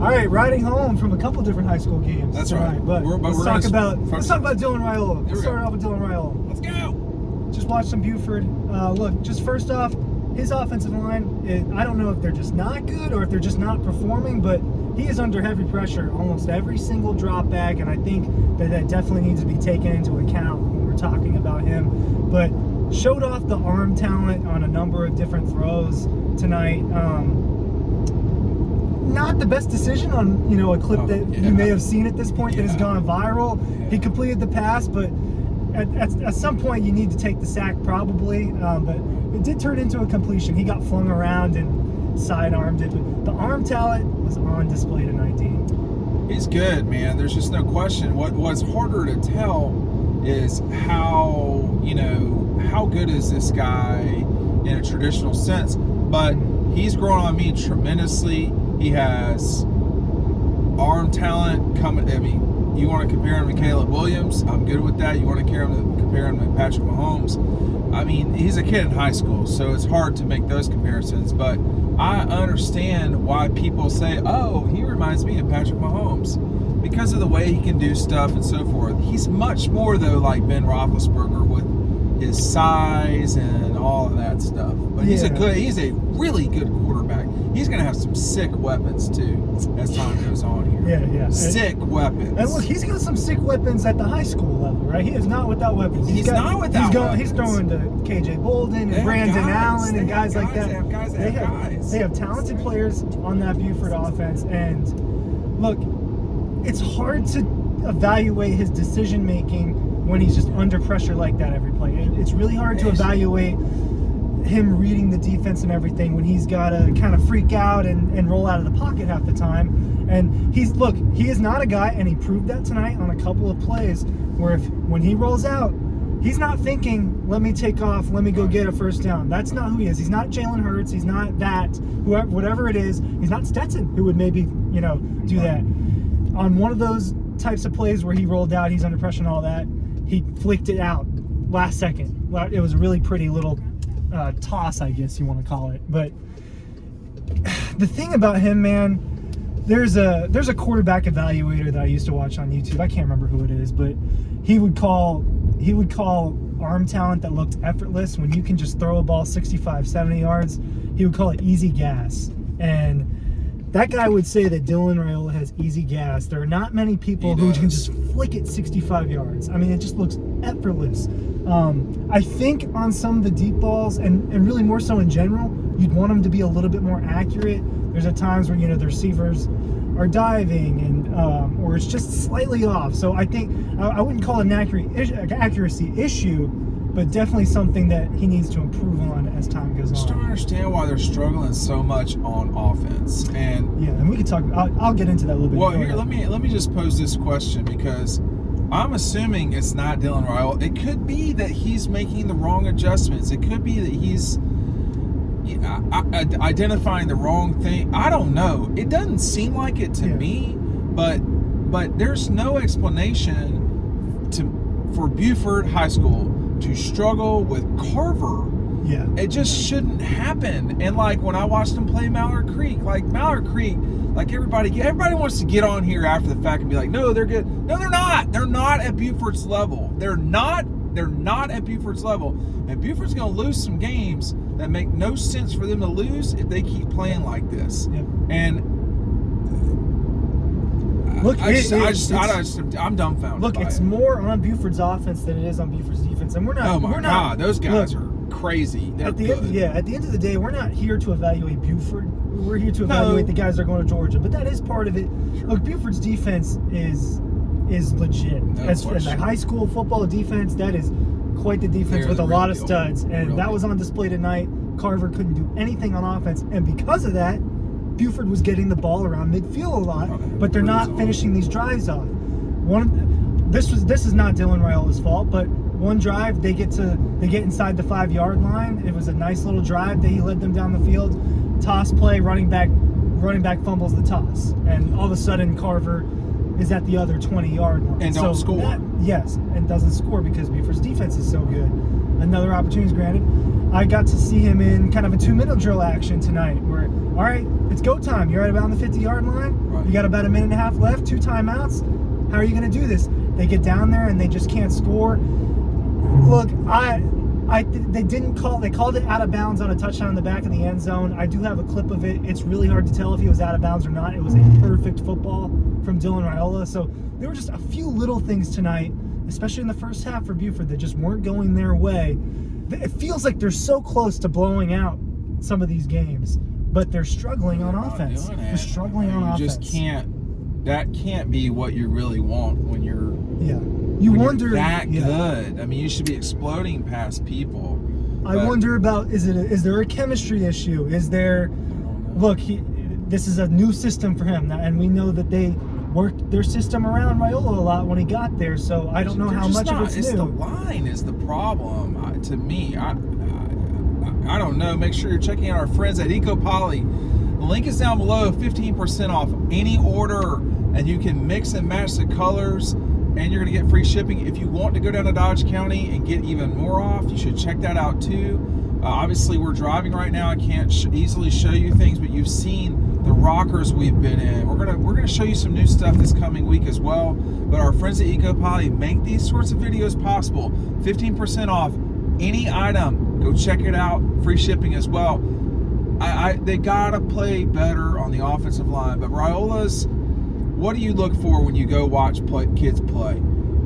All right, riding home from a couple different high school games. That's tonight, right. But let's talk about Dylan Raiola. Let's start go. off with Dylan Raiola. Let's go. Just watched some Buford. Look, just first off, his offensive line, I don't know if they're just not good or if they're just not performing, but he is under heavy pressure almost every single drop back, and I think that definitely needs to be taken into account when we're talking about him. But showed off the arm talent on a number of different throws tonight. Not the best decision on a clip that you may have seen at this point that has gone viral. Yeah. He completed the pass, but at some point you need to take the sack probably. But it did turn into a completion. He got flung around and sidearmed it. But the arm talent was on display tonight, Dean. He's good, man. There's just no question. What's harder to tell is how good is this guy in a traditional sense. But he's grown on me tremendously. He has arm talent coming. I mean, you want to compare him to Caleb Williams? I'm good with that. You want to compare him to Patrick Mahomes? I mean, he's a kid in high school, so it's hard to make those comparisons. But I understand why people say, "Oh, he reminds me of Patrick Mahomes," because of the way he can do stuff and so forth. He's much more though like Ben Roethlisberger with his size and all of that stuff. But he's a really good quarterback. He's going to have some sick weapons too as time goes on here. Yeah. Sick weapons. And look, he's got some sick weapons at the high school level, right? He is not without weapons. He's not without weapons. He's throwing to KJ Bolden and Brandon Allen and guys like that. They have talented players on that Buford offense. And look, it's hard to evaluate his decision making when he's just under pressure like that every play. It's really hard to evaluate him reading the defense and everything when he's got to kind of freak out and roll out of the pocket half the time. And he is not a guy, and he proved that tonight on a couple of plays where when he rolls out, he's not thinking, let me take off, let me go get a first down. That's not who he is. He's not Jalen Hurts. He's not that, whatever it is. He's not Stetson, who would maybe, do that. On one of those types of plays where he rolled out, he's under pressure and all that, he flicked it out last second. It was a really pretty little toss, I guess you want to call it. But the thing about him, man, there's a quarterback evaluator that I used to watch on YouTube. I can't remember who it is, but he would call arm talent that looked effortless when you can just throw a ball 65, 70 yards. He would call it easy gas. And that guy would say that Dylan Raiola has easy gas. There are not many people who can just flick it 65 yards. I mean, it just looks effortless. I think on some of the deep balls, and really more so in general, you'd want him to be a little bit more accurate. There's at times where, the receivers are diving and or it's just slightly off. So I think I wouldn't call it an accuracy issue, but definitely something that he needs to improve on as time goes on. I just don't understand why they're struggling so much on offense. And we could talk. I'll get into that a little bit. Well, here let me just pose this question, because I'm assuming it's not Dylan Raiola. It could be that he's making the wrong adjustments. It could be that he's identifying the wrong thing. I don't know. It doesn't seem like it to me, but there's no explanation for Buford High School to struggle with Carver. Yeah. It just shouldn't happen. And when I watched them play Mallard Creek, everybody wants to get on here after the fact and be like, no, they're good. No, they're not. They're not at Buford's level. They're not at Buford's level. And Buford's going to lose some games that make no sense for them to lose if they keep playing like this. Yep. And look, I'm dumbfounded. Look, it's more on Buford's offense than it is on Buford's defense, and we're not. Oh my God, those guys are crazy. They're at the good. at the end of the day, we're not here to evaluate Buford. We're here to evaluate the guys that are going to Georgia, but that is part of it. Sure. Look, Buford's defense is legit. As a high school football defense, that is quite the defense with a lot of studs, and that was on display tonight. Carver couldn't do anything on offense, and because of that, Buford was getting the ball around midfield a lot, but they're not finishing these drives off. This is not Dylan Raiola's fault, but one drive they get inside the 5-yard line. It was a nice little drive that he led them down the field. Toss play, running back fumbles the toss, and all of a sudden Carver is at the other 20-yard line and don't score. And doesn't score because Buford's defense is so good. Another opportunity is granted. I got to see him in kind of a 2-minute drill action tonight where all right, it's go time. You're at about the 50-yard line. Right. You got about a minute and a half left, 2 timeouts. How are you going to do this? They get down there and they just can't score. Look, they didn't call. They called it out of bounds on a touchdown in the back of the end zone. I do have a clip of it. It's really hard to tell if he was out of bounds or not. It was a perfect football from Dylan Raiola. So there were just a few little things tonight, especially in the first half for Buford, that just weren't going their way. It feels like they're so close to blowing out some of these games, but they're struggling on offense. They're struggling on offense. You just can't. That can't be what you really want when you're. Yeah. You wonder you're that good. I mean, you should be exploding past people. I wonder about is there a chemistry issue? Is there? Look, this is a new system for him, and we know that they worked their system around Raiola a lot when he got there. So I don't know how much of it's new. The line is the problem to me. I don't know. Make sure you're checking out our friends at EcoPoly. The link is down below. 15% off any order, and you can mix and match the colors. And you're going to get free shipping. If you want to go down to Dodge County and get even more off, you should check that out too. Obviously, we're driving right now. I can't easily show you things, but you've seen the rockers we've been in. We're gonna show you some new stuff this coming week as well. But our friends at EcoPoly make these sorts of videos possible. 15% off any item. Go check it out. Free shipping as well. They gotta play better on the offensive line. But Raiola's. What do you look for when you go watch kids play?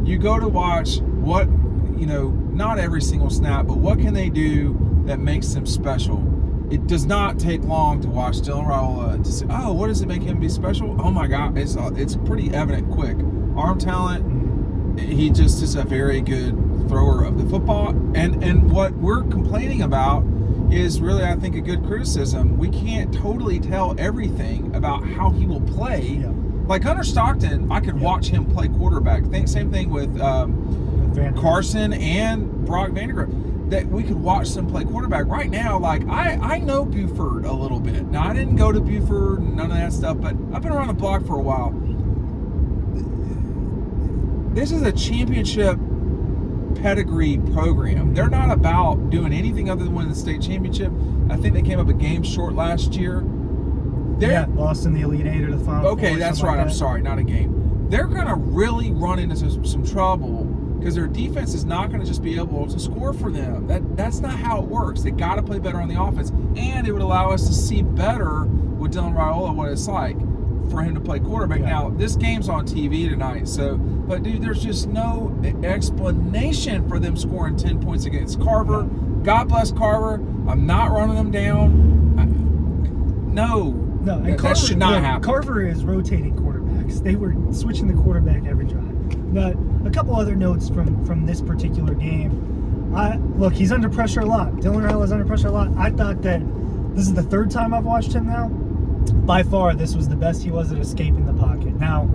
You go to watch what, not every single snap, but what can they do that makes them special? It does not take long to watch Dylan Raiola to say, oh, what does it make him be special? Oh my God, it's pretty evident quick. Arm talent, he just is a very good thrower of the football. And what we're complaining about is really, I think, a good criticism. We can't totally tell everything about how he will play. Yeah. Like Hunter Stockton, I could watch him play quarterback. Same thing with Carson and Brock Vandergriff. That we could watch them play quarterback. Right now, like I know Buford a little bit. Now I didn't go to Buford, none of that stuff, but I've been around the block for a while. This is a championship pedigree program. They're not about doing anything other than winning the state championship. I think they came up a game short last year. Lost in the Elite Eight or the Final Four. Okay, that's right. I'm sorry, not a game. They're going to really run into some trouble because their defense is not going to just be able to score for them. That's not how it works. They got to play better on the offense, and it would allow us to see better with Dylan Raiola what it's like for him to play quarterback. Yeah. Now, this game's on TV tonight, but dude, there's just no explanation for them scoring 10 points against Carver. God bless Carver. I'm not running them down. No, and Carver, that should not happen. Carver is rotating quarterbacks. They were switching the quarterback every drive. But a couple other notes from this particular game. Look, he's under pressure a lot. Dylan Raiola is under pressure a lot. I thought that this is the third time I've watched him now. By far, this was the best he was at escaping the pocket. Now,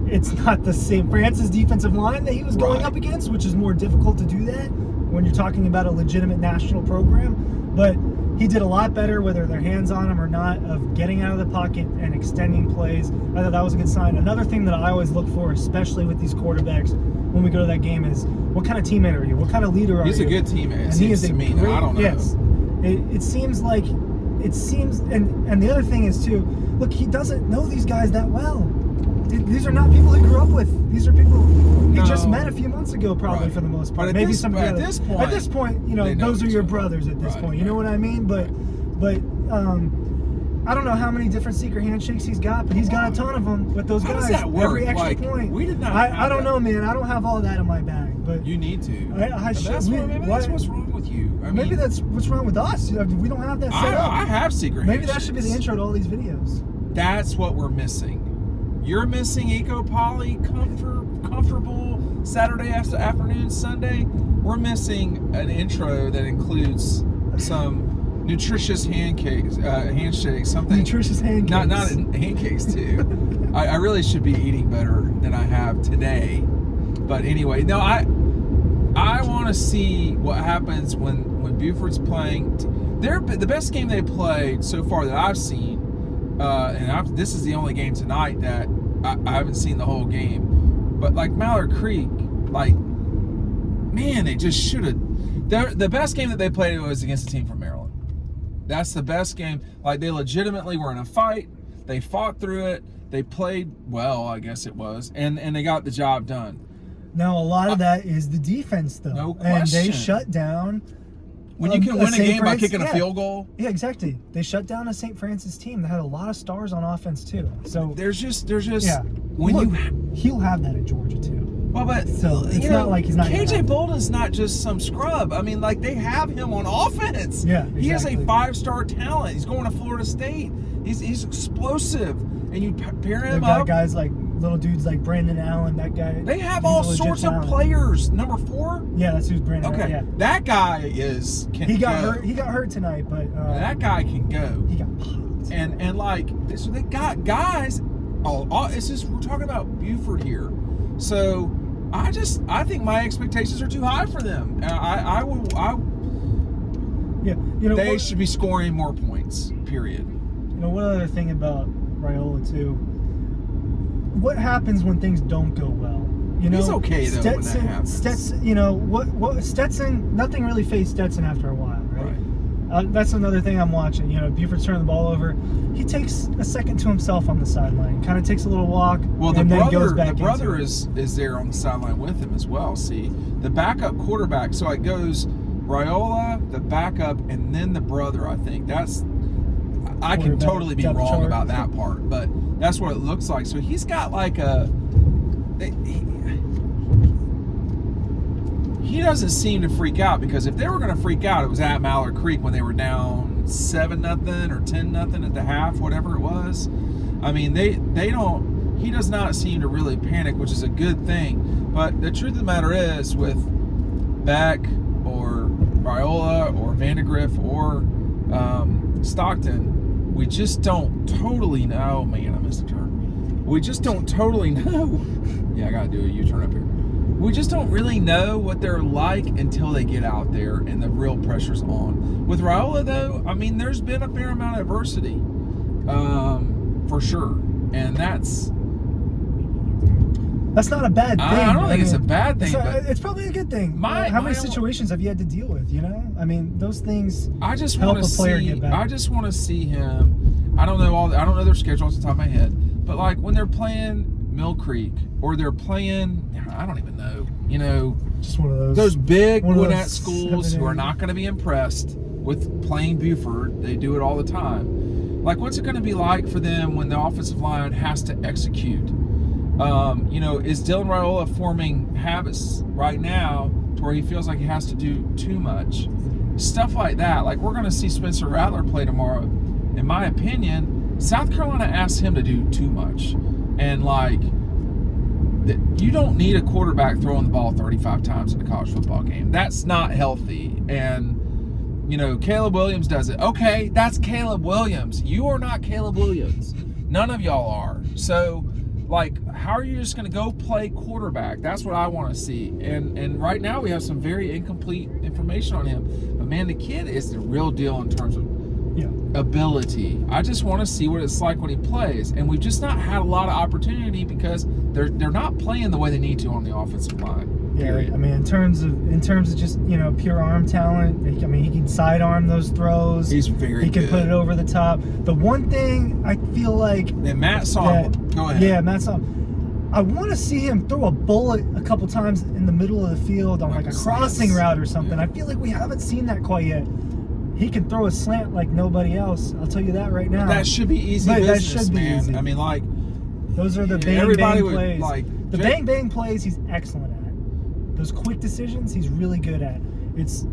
it's not the same France's defensive line that he was going up against, which is more difficult to do that when you're talking about a legitimate national program. But he did a lot better, whether they're hands on him or not, of getting out of the pocket and extending plays. I thought that was a good sign. Another thing that I always look for, especially with these quarterbacks, when we go to that game is, what kind of teammate are you? What kind of leader are you? He's a good teammate. It seems to me. I don't know. Yes. It seems, and the other thing is, too, look, he doesn't know these guys that well. These are not people he grew up with. These are people he just met a few months ago, probably, for the most part. But maybe at this point, those are your brothers at this point. You know what I mean? But I don't know how many different secret handshakes he's got, but he's got a ton of them with those guys. How does that work? Every extra point. We did not. I don't know, man. I don't have all that in my bag, but you need to. Maybe that's what's wrong with you. Maybe that's what's wrong with us. We don't have that set up. I have secret handshakes. Maybe that handshakes. should be the intro to all these videos. That's what we're missing. You're missing EcoPoly, comfortable Saturday afternoon, Sunday. We're missing an intro that includes some nutritious handshakes, something. Nutritious handcakes. Not handcakes too. I really should be eating better than I have today. But anyway, no, I want to see what happens when Buford's playing. The best game they played so far that I've seen. This is the only game tonight that I haven't seen the whole game. But like Mallard Creek, man, they just should have. The best game that they played was against a team from Maryland. That's the best game. Like, they legitimately were in a fight. They fought through it. They played well, I guess it was, and they got the job done. Now, a lot of that is the defense, though. No question. And they shut down. When you can win a game by kicking yeah. a field goal. Yeah, exactly. They shut down a St. Francis team that had a lot of stars on offense, too. So There's just yeah. when Look, you he'll have that at Georgia, too. well, but So it's not like he's not KJ Bolden's not just some scrub. I mean, like, they have him on offense. Yeah, exactly. He is a 5-star talent. He's going to Florida State. He's explosive, and you pair him They've got up. guys like little dudes like Brandon Allen. That guy. They have he's all a legit sorts of talent. players. Number 4. Yeah, that's who's Brandon. Okay, Allen, yeah. that guy can He got go. hurt. He got hurt tonight, but That guy can go. he got popped. And like, so they got guys. It's just, we're talking about Buford here. So I think my expectations are too high for them. Yeah, They should be scoring more points. Period. One other thing about Raiola too. What happens when things don't go well? He's okay though when that happens. Stetson, Stetson. Nothing really phased Stetson after a while, right? That's another thing I'm watching. Buford's turning the ball over. He takes a second to himself on the sideline. Kind of takes a little walk. Well, and then goes back the brother into is there on the sideline with him as well. See, the backup quarterback. So it goes Raiola, the backup, and then the brother. I think I can totally be wrong about that part, but that's what it looks like. So he's got like he doesn't seem to freak out, because if they were going to freak out, it was at Mallard Creek when they were down 7-0 or 10-0 at the half, whatever it was. I mean, they don't. He does not seem to really panic, which is a good thing. But the truth of the matter is, with Beck or Raiola or Vandegrift or Stockton, we just don't totally know. Man, I missed a turn. We just don't totally know. Yeah, I got to do a U-turn up here. We just don't really know what they're like until they get out there and the real pressure's on. With Raiola, though, I mean, there's been a fair amount of adversity, for sure. And that's not a bad thing. I don't think it's a bad thing. It's probably a good thing. How many situations have you had to deal with, I mean, those things help a player get better. I just want to see him. I don't know their schedule off the top of my head. But, like, when they're playing Mill Creek, or they're playing, I don't even know, just one of those big Gwinnett schools who are not going to be impressed with playing Buford. They do it all the time. Like, what's it going to be like for them when the offensive line has to execute? Is Dylan Raiola forming habits right now to where he feels like he has to do too much? Stuff like that. Like, we're going to see Spencer Rattler play tomorrow. In my opinion, South Carolina asked him to do too much. And, like, you don't need a quarterback throwing the ball 35 times in a college football game. That's not healthy. And, Caleb Williams does it. Okay, that's Caleb Williams. You are not Caleb Williams. None of y'all are. So, like, how are you just going to go play quarterback? That's what I want to see. And right now we have some very incomplete information on him. But, man, the kid is the real deal in terms of ability. I just want to see what it's like when he plays, and we've just not had a lot of opportunity because they're not playing the way they need to on the offensive line. Period. I mean, in terms of just pure arm talent. I mean, he can sidearm those throws. He's very. He can good. put it over the top. The one thing I feel like, and Matt saw. Go ahead. Yeah, Matt saw. I want to see him throw a bullet a couple times in the middle of the field on like a crossing route or something. Yeah. I feel like we haven't seen that quite yet. He can throw a slant like nobody else. I'll tell you that right now. But that should be easy business, that should be easy. I mean, like, those are the bang plays. The bang plays, he's excellent at. Those quick decisions, he's really good at. It's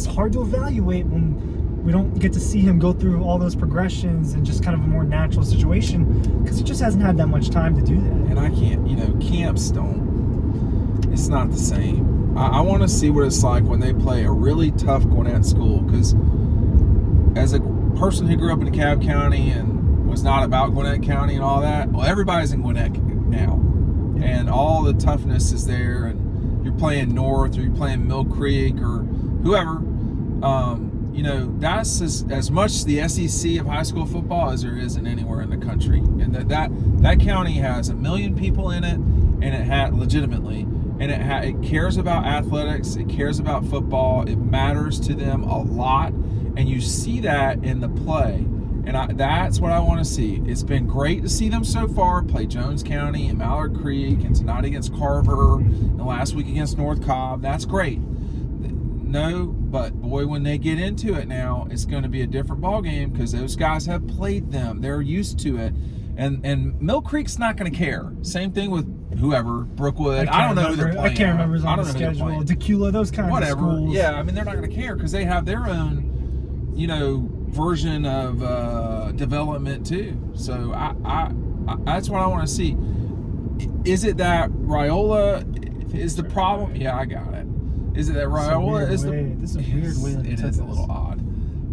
hard to evaluate when we don't get to see him go through all those progressions in just kind of a more natural situation, because he just hasn't had that much time to do that. And I can't, camps don't. It's not the same. I want to see what it's like when they play a really tough Gwinnett school, because as a person who grew up in DeKalb County and was not about Gwinnett County and all that, well, everybody's in Gwinnett now, and all the toughness is there, and you're playing North or you're playing Mill Creek or whoever. That's as much the SEC of high school football as there is in anywhere in the country, and that county has 1 million people in it, and it had legitimately. And it cares about athletics. It cares about football. It matters to them a lot. And you see that in the play. And that's what I want to see. It's been great to see them so far play Jones County and Mallard Creek, and tonight against Carver, and last week against North Cobb. That's great. No, but boy, when they get into it now, it's going to be a different ball game because those guys have played them. They're used to it. And Mill Creek's not going to care. Same thing with whoever, Brookwood. I don't know who they're playing. I can't remember on the schedule. Decula, those kinds of schools. Yeah, I mean, they're not going to care because they have their own, version of development too. So I that's what I want to see. Is it that Raiola is the problem? Yeah, I got it. Is it that Raiola is this is a weird way? It is a little odd.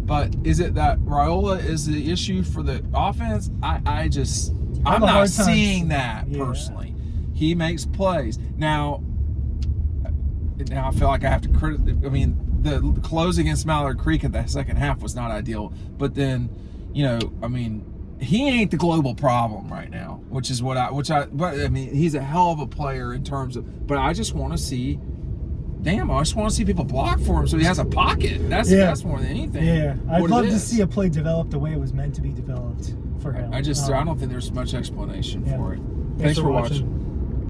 But is it that Raiola is the issue for the offense? I'm not seeing that personally. He makes plays. Now I feel like I have to the close against Mallard Creek in the second half was not ideal. But then, he ain't the global problem right now, but he's a hell of a player in terms of, but I just want to see, I just want to see people block for him so he has a pocket. That's more than anything. Yeah, I'd love to see a play develop the way it was meant to be developed for him. I don't think there's much explanation for it. Thanks for watching.